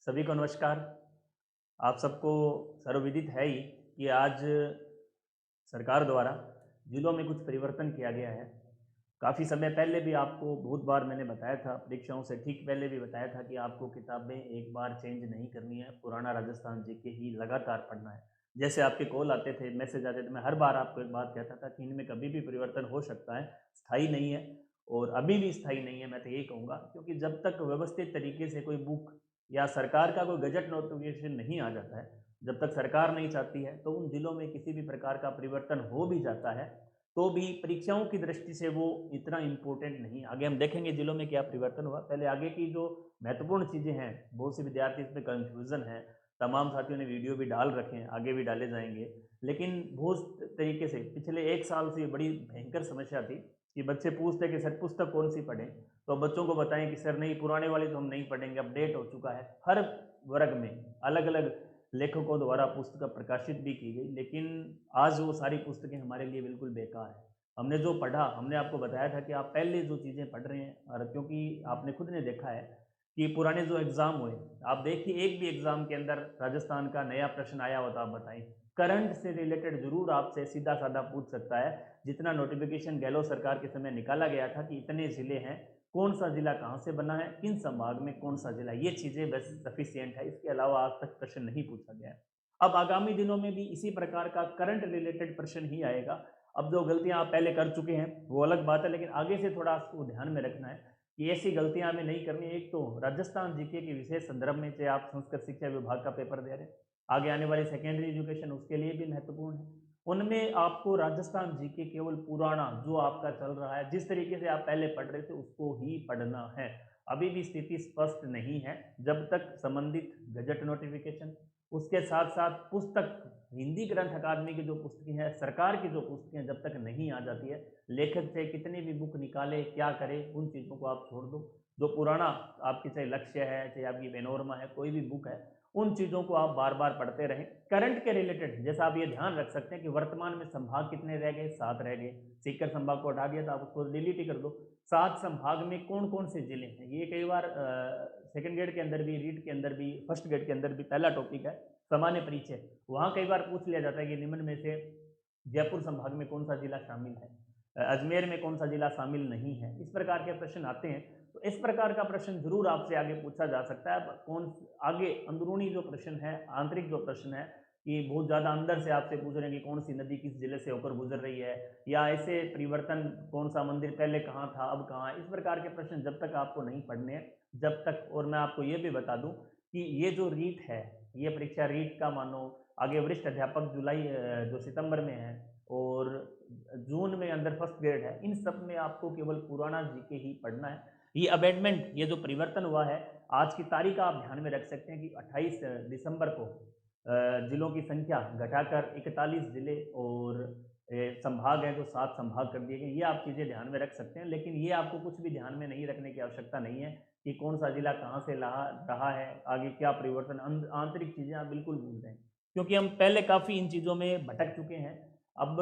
सभी को नमस्कार। आप सबको सर्वविदित है ही कि आज सरकार द्वारा जिलों में कुछ परिवर्तन किया गया है। काफ़ी समय पहले भी आपको बहुत बार मैंने बताया था, परीक्षाओं से ठीक पहले भी बताया था कि आपको किताबें एक बार चेंज नहीं करनी है, पुराना राजस्थान जीके ही लगातार पढ़ना है। जैसे आपके कॉल आते थे, मैसेज आते थे, मैं हर बार आपको एक बात कहता था कि इनमें कभी भी परिवर्तन हो सकता है, स्थायी नहीं है और अभी भी स्थायी नहीं है, मैं तो यही कहूँगा क्योंकि जब तक व्यवस्थित तरीके से कोई बुक या सरकार का कोई गज़ट नोटिफ़िकेशन नहीं आ जाता है, जब तक सरकार नहीं चाहती है, तो उन जिलों में किसी भी प्रकार का परिवर्तन हो भी जाता है, तो भी परीक्षाओं की दृष्टि से वो इतना इम्पोर्टेंट नहीं। आगे हम देखेंगे जिलों में क्या परिवर्तन हुआ। पहले आगे की जो महत्वपूर्ण चीज़ें हैं, बहुत से विद्यार्थी इसमें कन्फ्यूज़न है, तमाम साथियों ने वीडियो भी डाल रखे हैं, आगे भी डाले जाएँगे। लेकिन बहुत तरीके से पिछले 1 साल से बड़ी भयंकर समस्या थी कि बच्चे पूछते कि सर पुस्तक कौन-सी पढ़ें? तो बच्चों को बताएँ कि सर नहीं पुराने वाली तो हम नहीं पढ़ेंगे, अपडेट हो चुका है। हर वर्ग में अलग-अलग लेखकों द्वारा पुस्तकें प्रकाशित भी की गई, लेकिन आज वो सारी पुस्तकें हमारे लिए बिल्कुल बेकार है। हमने जो पढ़ा, हमने आपको बताया था कि आप पहले जो चीज़ें पढ़ रहे हैं और क्योंकि आपने खुद ने देखा है कि पुराने जो एग्ज़ाम हुए, आप देखिए एक भी एग्ज़ाम के अंदर राजस्थान का नया प्रश्न आया हो तो आप बताएँ। करंट से रिलेटेड ज़रूर आपसे सीधा-साधा पूछ सकता है, जितना नोटिफ़िकेशन गहलोत सरकार के समय निकाला गया था कि इतने ज़िले हैं, कौन-सा ज़िला कहाँ से बना है, किन संभाग में कौन-सा ज़िला, ये चीज़ें बस सफिशिएंट है, इसके अलावा आज तक प्रश्न नहीं पूछा गया है। अब आगामी दिनों में भी इसी प्रकार का करंट रिलेटेड प्रश्न ही आएगा। अब जो गलतियाँ आप पहले कर चुके हैं, वो अलग बात है, लेकिन आगे से थोड़ा आपको ध्यान में रखना है कि ऐसी गलतियाँ हमें नहीं करनी है। एक तो राजस्थान जीके के विशेष संदर्भ में चाहे आप संस्कृत शिक्षा विभाग का पेपर दे रहे हैं, आगे आने वाली सेकेंडरी एजुकेशन उसके लिए भी महत्वपूर्ण है। उनमें आपको राजस्थान जीके केवल पुराना जो आपका चल रहा है, जिस तरीके से आप पहले पढ़ रहे थे उसको ही पढ़ना है। अभी भी स्थिति स्पष्ट नहीं है, जब तक संबंधित गज़ट नोटिफ़िकेशन, उसके साथ-साथ पुस्तक, हिंदी ग्रंथ अकादमी की जो पुस्तकें हैं, सरकार की जो पुस्तकें जब तक नहीं आ जाती है, लेखक चाहे कितनी भी बुक निकाले, क्या करे, उन चीज़ों को आप छोड़ दो। जो पुराना आपके चाहे लक्ष्य है, चाहे आपकी पेनोरमा है, कोई भी बुक है, उन चीज़ों को आप बार-बार पढ़ते रहें। करंट के रिलेटेड जैसा आप ये ध्यान रख सकते हैं कि वर्तमान में संभाग कितने रह गए? 7 रह गए। सीकर संभाग को हटा दिया तो आप उसको डिलीट ही कर दो। 7 संभाग में कौन-कौन से ज़िले हैं? ये कई बार सेकंड ग्रेड के अंदर भी, रीट के अंदर भी, फर्स्ट ग्रेड के अंदर भी पहला टॉपिक है, सामान्य परिचय। वहाँ कई बार पूछ लिया जाता है कि निम्न में से जयपुर संभाग में कौन-सा ज़िला शामिल है? अजमेर में कौन-सा ज़िला शामिल नहीं है? इस प्रकार के प्रश्न आते हैं। तो इस प्रकार का प्रश्न ज़रूर आपसे आगे पूछा जा सकता है। अब कौन आगे अंदरूनी जो प्रश्न है, आंतरिक जो प्रश्न है कि बहुत ज़्यादा अंदर से आपसे पूछ रहे हैं कि कौन-सी नदी किस ज़िले से होकर गुज़र रही है या ऐसे परिवर्तन कौन-सा मंदिर पहले कहाँ था, अब कहाँ है? इस प्रकार के प्रश्न जब तक आपको नहीं पढ़ने हैं, जब तक और मैं आपको ये भी बता दूँ कि ये जो रीट है, ये परीक्षा रीट का मानो आगे वरिष्ठ अध्यापक जो सितंबर में है और जून में अंदर फर्स्ट ग्रेड है, इन सब में आपको केवल पुराना जीके ही पढ़ना है। ये अमेंडमेंट, ये जो परिवर्तन हुआ है, आज की तारीख आप ध्यान में रख सकते हैं कि 28 दिसंबर को जिलों की संख्या घटाकर 41 जिले और संभाग हैं जो 7 संभाग कर दिए गए। ये आप चीज़ें ध्यान में रख सकते हैं, लेकिन ये आपको कुछ भी ध्यान में नहीं रखने की आवश्यकता नहीं है कि कौन-सा जिला कहाँ से रहा रहा है, आगे क्या परिवर्तन आंतरिक चीज़ें आप बिल्कुल भूल जाएँ। क्योंकि हम पहले काफ़ी इन चीज़ों में भटक चुके हैं। अब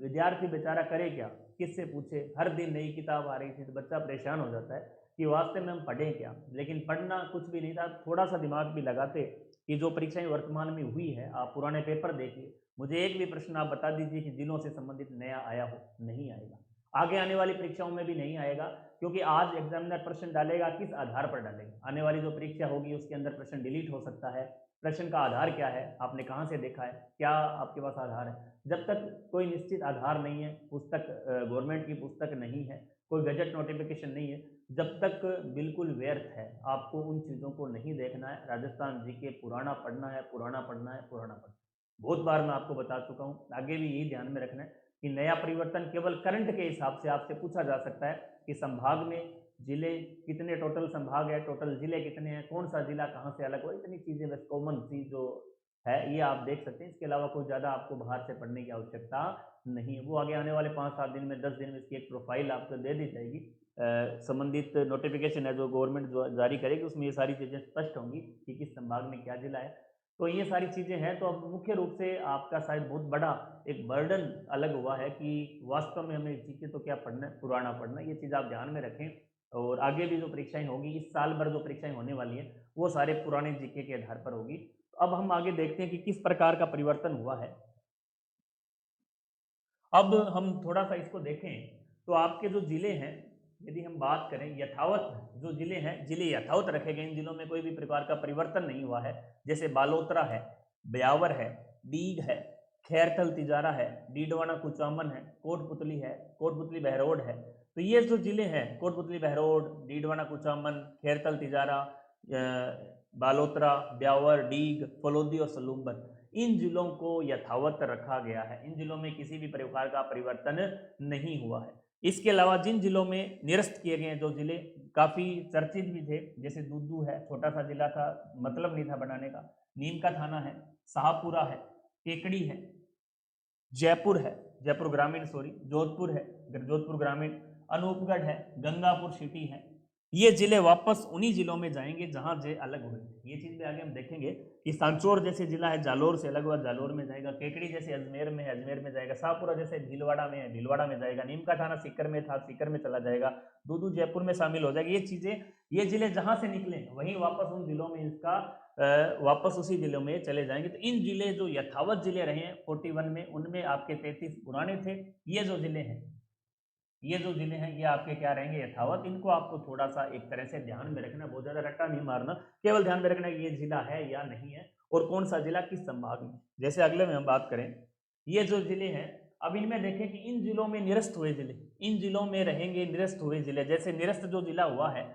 विद्यार्थी बेचारा करे क्या? किससे पूछे? हर दिन नई किताब आ रही थी तो बच्चा परेशान हो जाता है कि वास्तव में हम पढ़ें क्या? लेकिन पढ़ना कुछ भी नहीं था, थोड़ा-सा दिमाग भी लगाते कि जो परीक्षाएँ वर्तमान में हुई है, आप पुराने पेपर देखिए। मुझे एक भी प्रश्न आप बता दीजिए कि जिलों से संबंधित नया आया हो, नहीं आएगा। आगे आने वाली परीक्षाओं में भी नहीं आएगा क्योंकि आज एग्ज़ामिनर प्रश्न डालेगा, किस आधार पर डालेगा? आने वाली जो परीक्षा होगी उसके अंदर प्रश्न डिलीट हो सकता है। प्रश्न का आधार क्या है? आपने कहाँ से देखा है? क्या आपके पास आधार है? जब तक कोई निश्चित आधार नहीं है, पुस्तक गवर्नमेंट की पुस्तक नहीं है, कोई गज़ट नोटिफ़िकेशन नहीं है, जब तक बिल्कुल व्यर्थ है। आपको उन चीज़ों को नहीं देखना है। राजस्थान जीके पुराना पढ़ना है, पुराना पढ़ना है, पुराना पढ़ना है। बहुत बार मैं आपको बता चुका हूँ, आगे भी यही ध्यान में रखना है कि नया परिवर्तन केवल करंट के हिसाब से आपसे पूछा जा सकता है कि संभाग में जिले कितने, टोटल संभाग है, टोटल जिले कितने हैं, कौन-सा जिला कहाँ से अलग हुआ, इतनी चीज़ें बस कॉमन सी जो है ये आप देख सकते हैं। इसके अलावा कोई ज़्यादा आपको बाहर से पढ़ने की आवश्यकता नहीं है। वो आगे आने वाले 5-7 दिन में, 10 दिन में इसकी एक प्रोफ़ाइल आपको दे दी जाएगी। संबंधित नोटिफ़िकेशन है जो गवर्नमेंट जो जारी करेगी उसमें ये सारी चीज़ें स्पष्ट होंगी कि किस संभाग में क्या जिला है। तो ये सारी चीज़ें हैं, तो अब मुख्य रूप से आपका शायद बहुत बड़ा एक बर्डन अलग हुआ है कि वास्तव में हमें जीके तो क्या पढ़ना है, पुराना पढ़ना है। ये चीज़ आप ध्यान में रखें और आगे भी जो परीक्षाएँ होंगी, इस साल भर जो परीक्षाएँ होने वाली हैं, वो सारे पुराने जीके के आधार पर होगी। तो अब हम आगे देखते हैं कि किस प्रकार का परिवर्तन हुआ है। अब हम थोड़ा सा इसको देखें तो आपके जो जिले हैं, यदि हम बात करें यथावत जो जिले हैं, जिले यथावत रखे गए, इन जिलों में कोई भी प्रकार का परिवर्तन नहीं हुआ है। जैसे बालोतरा है, ब्यावर है, डीग है, खैरथल तिजारा है, डीडवाना कुचामन है, कोटपुतली है, कोटपुतली बहरोड है। तो ये जो जिले हैं कोटपुतली बहरोड, डीडवाना कुचामन, खैरथल तिजारा, बालोतरा, ब्यावर, डीग, फलोदी और सलूम्बर, इन जिलों को यथावत रखा गया है। इन जिलों में किसी भी प्रकार का परिवर्तन नहीं हुआ है। इसके अलावा जिन जिलों में निरस्त किए गए हैं, जो जिले काफी चर्चित भी थे, जैसे दूदू है, छोटा सा जिला था, मतलब नहीं था बनाने का, नीम का थाना है, शाहपुरा है, केकड़ी है, जयपुर है, जयपुर ग्रामीण सॉरी, जोधपुर है, जोधपुर ग्रामीण, अनूपगढ़ है, गंगापुर सिटी है। ये जिले वापस उन्हीं जिलों में जाएंगे जहां जे अलग हुए थे। ये चीज भी आगे हम देखेंगे कि सांचौर जैसे जिला है जालोर से अलग हुआ, जालोर में जाएगा। केकड़ी जैसे अजमेर में है, अजमेर में जाएगा। शाहपुरा जैसे भीलवाड़ा में है, भीलवाड़ा में जाएगा। नीम का थाना सीकर में था, सीकर में चला जाएगा। दूदू जयपुर में शामिल हो जाएगा। ये चीजें, ये जिले जहां से निकले वहीं वापस उन जिलों में इसका वापस उसी जिलों में चले जाएंगे। तो इन जिले जो यथावत जिले रहे हैं 41 में, उनमें आपके 33 पुराने थे। ये जो जिले हैं, ये जो जिले हैं ये आपके क्या रहेंगे, यथावत। इनको आपको थोड़ा सा एक तरह से ध्यान में रखना, बहुत ज्यादा रट्टा नहीं मारना, केवल ध्यान में रखना कि ये जिला है या नहीं है और कौन सा जिला किस संभाग में। जैसे अगले में हम बात करें, ये जो जिले हैं, अब इनमें देखें कि इन जिलों में निरस्त हुए जिले, इन जिलों में रहेंगे निरस्त हुए जिले। जैसे निरस्त जो जिला हुआ है,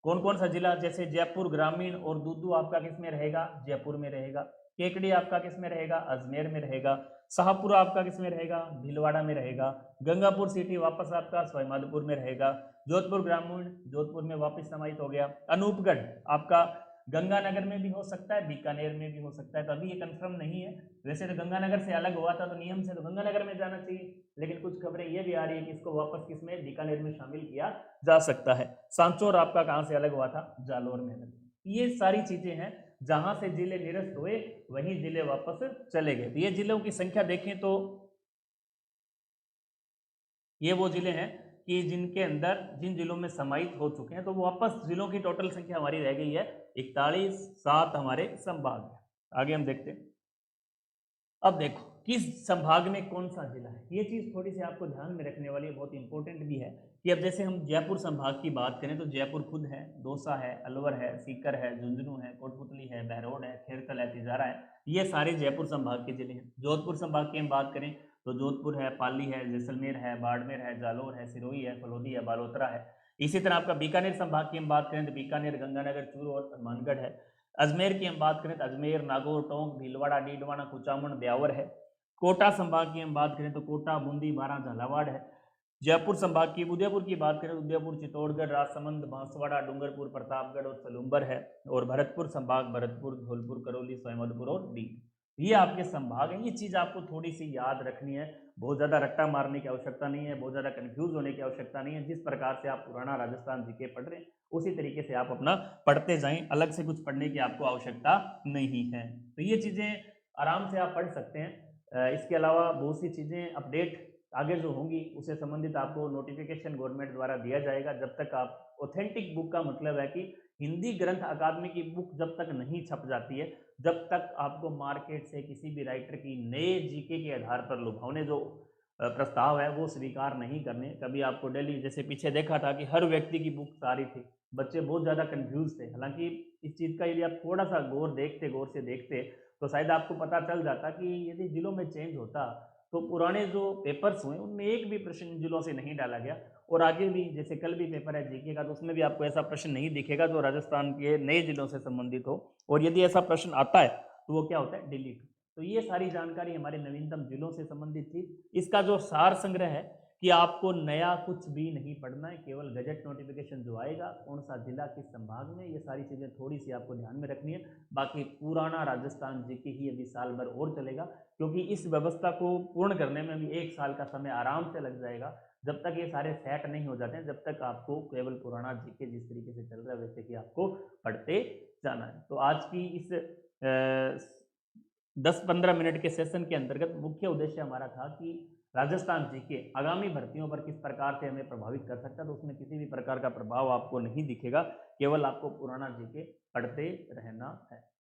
कौन कौन सा जिला, जैसे जयपुर ग्रामीण और दूदू आपका किस में रहेगा, जयपुर में रहेगा। केकड़ी आपका किस में रहेगा, अजमेर में रहेगा। शाहपुरा आपका किस में रहेगा, भीलवाड़ा में रहेगा। गंगापुर सिटी वापस आपका सवाईमाधोपुर में रहेगा। जोधपुर ग्रामीण जोधपुर में वापस समाहित हो गया। अनूपगढ़ आपका गंगानगर में भी हो सकता है, बीकानेर में भी हो सकता है। तो अभी ये कंफर्म नहीं है। वैसे तो गंगानगर से अलग हुआ था तो नियम से तो गंगानगर में जाना चाहिए, लेकिन कुछ खबरें ये भी आ रही है कि इसको वापस किसमें, बीकानेर में शामिल किया जा सकता है। सांचौर आपका कहां से अलग हुआ था, जालोर में अलग। ये सारी चीजें हैं, जहां से जिले निरस्त हुए वहीं जिले वापस चले गए। तो ये जिलों की संख्या देखें तो ये वो जिले हैं कि जिनके अंदर जिन जिलों में समाहित हो चुके हैं। तो वापस जिलों की टोटल संख्या हमारी रह गई है 41, 7 हमारे संभाग है। आगे हम देखते हैं। अब देखो किस संभाग में कौन सा जिला है, ये चीज थोड़ी सी आपको ध्यान में रखने वाली है, बहुत इंपॉर्टेंट भी है। कि अब जैसे हम जयपुर संभाग की बात करें तो जयपुर खुद है, दौसा है, अलवर है, सीकर है, झुंझुनू है, कोटपुतली है, बहरोड है, खेरकल है, तिजारा है। ये सारे जयपुर संभाग के जिले हैं। जोधपुर संभाग की हम बात करें तो जोधपुर है, पाली है, जैसलमेर है, बाड़मेर है, जालोर है, सिरोही है, फलोदी है, बालोतरा है। इसी तरह आपका बीकानेर संभाग की हम बात करें तो बीकानेर, गंगानगर, चूरू और हनुमानगढ़ है। अजमेर की हम बात करें तो अजमेर, नागौर, टोंक, भीलवाड़ा, डीडवाना, कुचामन, ब्यावर है। कोटा संभाग की हम बात करें तो कोटा, बूंदी, बारां, झालावाड़ है। जयपुर संभाग की, उदयपुर की बात करें तो उदयपुर, चित्तौड़गढ़, राजसमंद, बांसवाड़ा, डूंगरपुर, प्रतापगढ़ और सलूम्बर है। और भरतपुर संभाग भरतपुर, धौलपुर, करौली, सवाईमाधोपुर और दीव। ये आपके संभाग हैं। ये चीज आपको थोड़ी सी याद रखनी है, बहुत ज्यादा रट्टा मारने की आवश्यकता नहीं है, बहुत ज्यादा कंफ्यूज होने की आवश्यकता नहीं है। जिस प्रकार से आप पुराना राजस्थान जीके पढ़ रहे हैं उसी तरीके से आप अपना पढ़ते जाएं, अलग से कुछ पढ़ने की आपको आवश्यकता नहीं है। तो ये चीजें आराम से आप पढ़ सकते हैं। इसके अलावा बहुत सी चीजें अपडेट आगे जो होंगी उससे संबंधित आपको नोटिफिकेशन गवर्नमेंट द्वारा दिया जाएगा। जब तक आप ऑथेंटिक बुक का मतलब है कि हिंदी ग्रंथ अकादमी की बुक जब तक नहीं छप जाती है, जब तक आपको मार्केट से किसी भी राइटर की नए जीके के आधार पर लुभावने जो प्रस्ताव है वो स्वीकार नहीं करने। कभी आपको डेली जैसे पीछे देखा था कि हर व्यक्ति की बुक आ रही थी, बच्चे बहुत ज़्यादा कंफ्यूज थे। हालांकि इस चीज़ का यदि आप थोड़ा सा गौर से देखते तो शायद आपको पता चल जाता कि यदि जिलों में चेंज होता तो पुराने जो पेपर्स हुए उनमें एक भी प्रश्न जिलों से नहीं डाला गया। और आगे भी जैसे कल भी पेपर है जीके का, तो उसमें भी आपको ऐसा प्रश्न नहीं दिखेगा जो राजस्थान के नए जिलों से संबंधित हो। और यदि ऐसा प्रश्न आता है तो वो क्या होता है, डिलीट। तो ये सारी जानकारी हमारे नवीनतम जिलों से संबंधित थी। इसका जो सार संग्रह है कि आपको नया कुछ भी नहीं पढ़ना है, केवल गजट नोटिफिकेशन जो आएगा कौन सा जिला किस संभाग में, ये सारी चीज़ें थोड़ी सी आपको ध्यान में रखनी है। बाकी पुराना राजस्थान जीके ही अभी साल भर और चलेगा, क्योंकि इस व्यवस्था को पूर्ण करने में भी 1 साल का समय आराम से लग जाएगा। जब तक ये सारे सेट नहीं हो जाते हैं जब तक आपको केवल पुराना जीके जिस तरीके से चल रहा है वैसे कि आपको पढ़ते जाना है। तो आज की इस 10-15 मिनट के सेशन के अंतर्गत मुख्य उद्देश्य हमारा था कि राजस्थान जीके आगामी भर्तियों पर किस प्रकार से हमें प्रभावित कर सकता है। तो उसमें किसी भी प्रकार का प्रभाव आपको नहीं दिखेगा, केवल आपको पुराना जीके अड़ते रहना है।